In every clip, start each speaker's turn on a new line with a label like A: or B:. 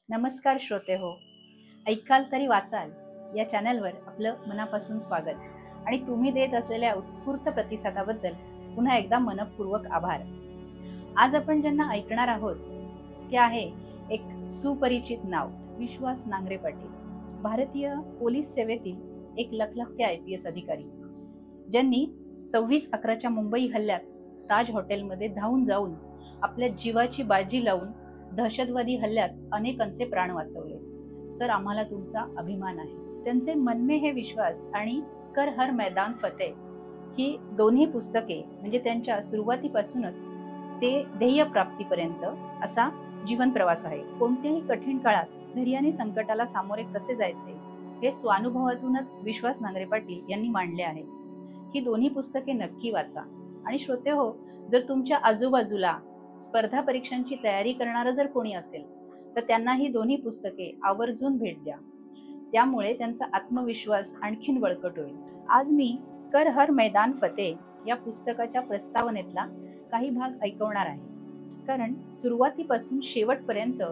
A: नमस्कार श्रोते हो, ऐकाल तरी वाचाल या चॅनलवर आपलं मनापासून स्वागत आणि तुम्ही देत असलेल्या उत्स्फूर्त प्रतिसादाबद्दल पुन्हा एकदा मनपूर्वक आभार. आज आपण ज्यांना ऐकणार आहोत ते आहे एक सुपरिचित नाव, विश्वास नांगरे पाटील. भारतीय पोलीस सेवेतील एक लखलखते IPS अधिकारी, ज्यांनी 26/11च्या मुंबई हल्ल्यात ताज हॉटेलमध्ये धावून जाऊन आपल्या जीवाची बाजी लावून दहशतवादी हल्ल्यात अनेकांचे प्राण वाचवले. सर, आम्हाला तुमचा अभिमान आहे. त्यांचे मन में है विश्वास आणि कर हर मैदान फतेह ही दोन्ही पुस्तके म्हणजे त्यांच्या सुरुवातीपासूनच ते ध्येय प्राप्तीपर्यंत असा जीवन प्रवास आहे. कोणत्याही कठीण काळात धैर्याने संकटाला सामोरे कसे जायचे हे स्वानुभवातूनच विश्वास नांगरे पाटील यांनी मांडले आहे. ही दोन्ही पुस्तके नक्की वाचा. आणि श्रोते हो, जर तुमच्या आजूबाजूला स्पर्धा परीक्षांची तयारी करणारं जर कोणी असेल तर त्यांना ही दोन्ही पुस्तके आवर्जून भेट द्या. त्यामुळे त्यांचा आत्मविश्वास आणखीन बळकट होईल. आज मी कर हर मैदान फतेह या पुस्तकाच्या प्रस्तावनेतला काही भाग ऐकवणार आहे, कारण सुरुवातीपासून शेवटपर्यंत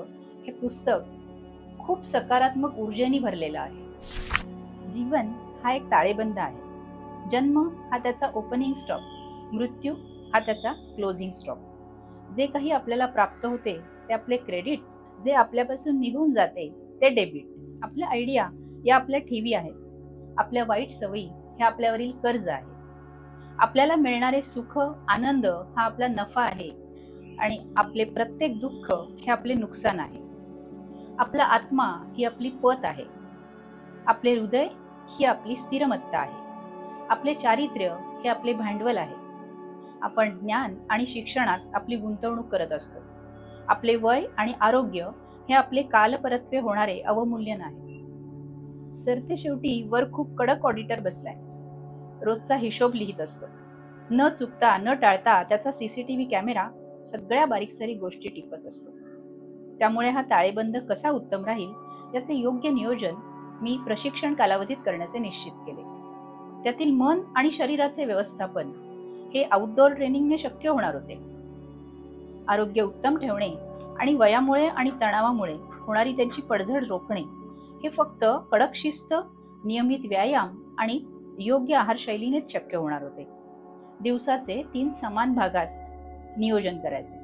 A: हे पुस्तक खूप सकारात्मक ऊर्जेने भरलेलं आहे. जीवन हा एक ताळेबंद आहे. जन्म हा त्याचा ओपनिंग स्टॉप, मृत्यू हा त्याचा क्लोजिंग स्टॉप. जे काही आपल्याला प्राप्त होते ते आपले क्रेडिट, जे आपल्यापासून निघून जाते ते डेबिट. आपल्या आयडिया या आपल्या ठेवी आहेत, आपल्या वाईट सवयी हे आपल्यावरील कर्ज आहे. आपल्याला मिळणारे सुख आनंद हा आपला नफा आहे आणि आपले प्रत्येक दुःख हे आपले नुकसान आहे. आपला आत्मा ही आपली पत आहे, आपले हृदय ही आपली स्थिरमत्ता आहे, आपले चारित्र्य हे आपले भांडवल आहे. आपण ज्ञान आणि शिक्षणात आपली गुंतवणूक करत असतो. आपले वय आणि आरोग्य हे आपले कालपरत्वे होणारे अवमूल्यन आहे. सरतेशेवटी वर खूप कडक ऑडिटर बसलाय, रोजचा हिशोब लिहित असतो. न चुकता न टाळता त्याचा CCTV कॅमेरा सगळ्या बारीकसारीक गोष्टी टिपत असतो. त्यामुळे हा ताळेबंद कसा उत्तम राहील याचे योग्य नियोजन मी प्रशिक्षण कालावधीत करण्याचे निश्चित केले. त्यातील मन आणि शरीराचे व्यवस्थापन हे आउटडोअर ट्रेनिंगने शक्य होणार होते. आरोग्य उत्तम ठेवणे आणि वयामुळे आणि तणावामुळे होणारी त्यांची पडझड रोखणे हे फक्त कडक शिस्त, नियमित व्यायाम आणि योग्य आहारशैलीनेच शक्य होणार होते. दिवसाचे 3 समान भागात नियोजन करायचे.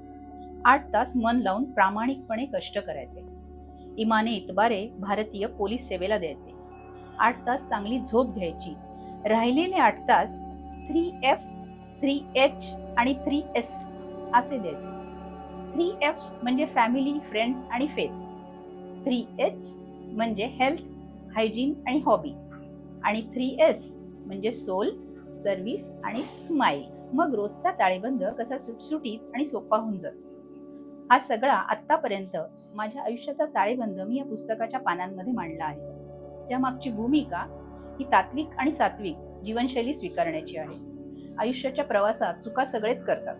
A: 8 तास मन लावून प्रामाणिकपणे कष्ट करायचे. इमाने इतबारे भारतीय पोलीस सेवेला द्यायचे. 8 तास चांगली झोप घ्यायची. राहिलेले 8 तास 3Fs, 3H आणि 3S असे द्यायचे. 3F म्हणजे फॅमिली, फ्रेंड्स आणि फेथ. 3H म्हणजे हेल्थ, हायजीन आणि हॉबी. आणि 3S म्हणजे सोल, सर्व्हिस आणि स्माइल. मग रोजचा ताळेबंद कसा सुटसुटीत आणि सोपा होऊन जातो. हा सगळा आत्तापर्यंत माझ्या आयुष्याचा ताळेबंद मी या पुस्तकाच्या पानांमध्ये मांडला आहे. त्यामागची भूमिका ही तात्विक आणि सात्विक जीवनशैली स्वीकारण्याची आहे. आयुष्याच्या प्रवासात चुका सगळेच करतात,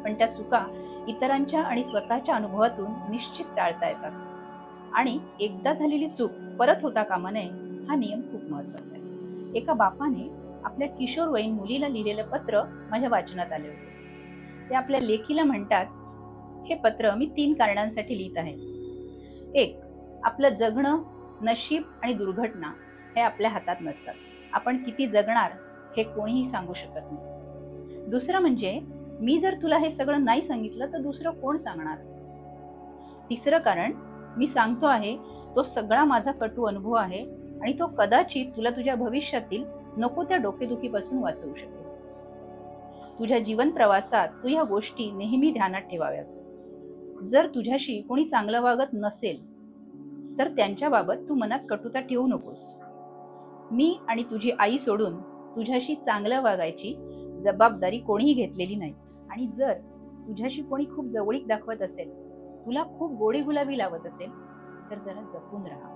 A: पण त्या चुका इतरांच्या आणि स्वतःच्या अनुभवातून निश्चित टाळता येतात. आणि एकदा झालेली चूक परत होता कामा नये हा नियम खूप महत्वाचा आहे. एका बापाने आपल्या किशोरवयीन मुलीला लिहिलेलं पत्र माझ्या वाचनात आले होते. ते आपल्या लेखीला म्हणतात, हे पत्र मी 3 कारणांसाठी लिहित आहे. 1, आपलं जगणं, नशीब आणि दुर्घटना हे आपल्या हातात नसतात. आपण किती जगणार हे कोणीही सांगू शकत नाही. दुसरं म्हणजे मी जर तुला हे सगळं नाही सांगितलं तर दुसरं कोण सांगणार. तिसरं कारण मी सांगतो आहे तो सगळा माझा कटू अनुभव आहे आणि तो कदाचित तुला तुझ्या भविष्यातील नको त्या डोकेदुखीपासून वाचवू शकेल. तुझ्या जीवन प्रवासात तू ह्या गोष्टी नेहमी ध्यानात ठेवाव्यास. जर तुझ्याशी कोणी चांगलं वागत नसेल तर त्यांच्याबाबत तू मनात कटुता ठेवू नकोस. मी आणि तुझी आई सोडून तुझ्याशी चांगलं वागायची जबाबदारी कोणीही घेतलेली नाही. आणि जर तुझ्याशी कोणी खूप जवळीक दाखवत असेल, तुला खूप गोडी गुलाबी लावत असेल तर जरा जपून राहा,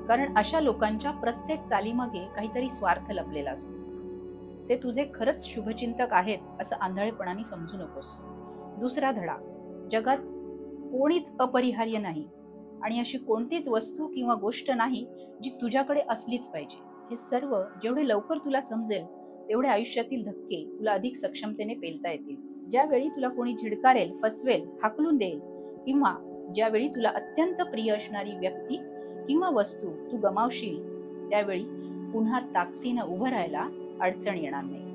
A: कारण अशा लोकांच्या प्रत्येक चालीमागे काहीतरी स्वार्थ लपलेला असतो. ते तुझे खरंच शुभचिंतक आहेत असं आंधळेपणाने समजू नकोस. दुसरा धडा, जगात कोणीच अपरिहार्य नाही आणि अशी कोणतीच वस्तू किंवा गोष्ट नाही जी तुझ्याकडे असलीच पाहिजे. हे सर्व जेवढे लवकर तुला समजेल तेवढे आयुष्यातील धक्के तुला अधिक सक्षमतेने पेलता येतील. ज्यावेळी तुला कोणी झिडकारेल, फसवेल, हाकलून देईल किंवा ज्यावेळी तुला अत्यंत प्रिय असणारी व्यक्ती किंवा वस्तू तू गमावशील, त्यावेळी पुन्हा ताकदीनं उभं राहायला अडचण येणार नाही.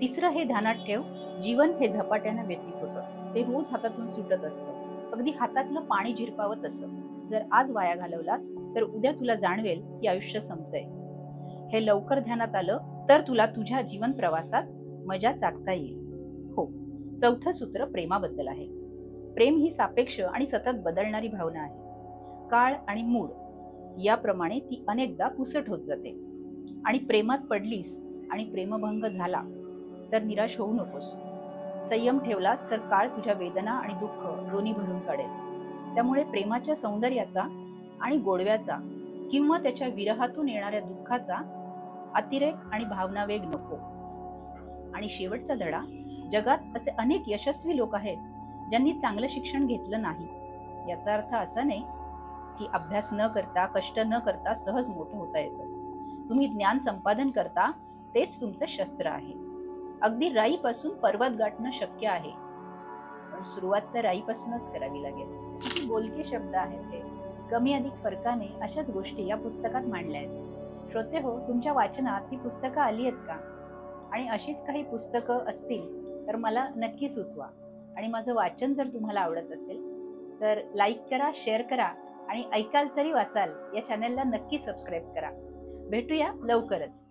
A: तिसरं हे ध्यानात ठेव, जीवन हे झपाट्यानं व्यतीत होतं. ते रोज हातातून सुटत असतं, अगदी हातातलं पाणी झिरपावत असं. जर आज वाया घालवलास तर उद्या तुला जाणवेल की आयुष्य संपतंय. हे लवकर ध्यानात आलं तर तुला तुझ्या जीवन प्रवासात मजा चाकता येईल. हो, चौथं सूत्र प्रेमाबद्दल आहे. प्रेम ही सापेक्ष आणि सतत बदलणारी भावना आहे. काळ आणि मूड याप्रमाणे ती अनेकदा पुसट होत जाते. आणि प्रेमात पडलीस आणि प्रेमभंग झाला तर निराश होऊ नकोस. संयम ठेवलास तर काळ तुझ्या वेदना आणि दुःख दोन्ही भरून काढेल. त्यामुळे प्रेमाच्या सौंदर्याचा आणि गोडव्याचा किंवा त्याच्या विरहातून येणाऱ्या दुःखाचा अतिरेक आणि भावनावेग नको. आणि शेवटचा धडा, जगात असे अनेक यशस्वी लोक आहेत ज्यांनी चांगलं शिक्षण घेतलं नाही. याचा अर्थ असा नाही की अभ्यास न करता, कष्ट न करता सहज मोठं होता येतं. तुम्ही ज्ञान संपादन करता तेच तुमचं शस्त्र आहे. अगदी राईपासून पर्वत गाठणं शक्य आहे, पण सुरुवात तर राईपासूनच करावी लागेल. किती बोलके शब्द आहेत हे. कमी अधिक फरकाने अशाच गोष्टी या पुस्तकात मांडल्या आहेत. श्रोते हो, तुमच्या वाचनात ही पुस्तकं आली आहेत का? आणि अशीच काही पुस्तकं असतील तर मला नक्की सुचवा. आणि माझं वाचन जर तुम्हाला आवडत असेल तर लाईक करा, शेअर करा आणि ऐकाल तरी वाचाल या चॅनलला नक्की सबस्क्राईब करा. भेटूया लवकरच.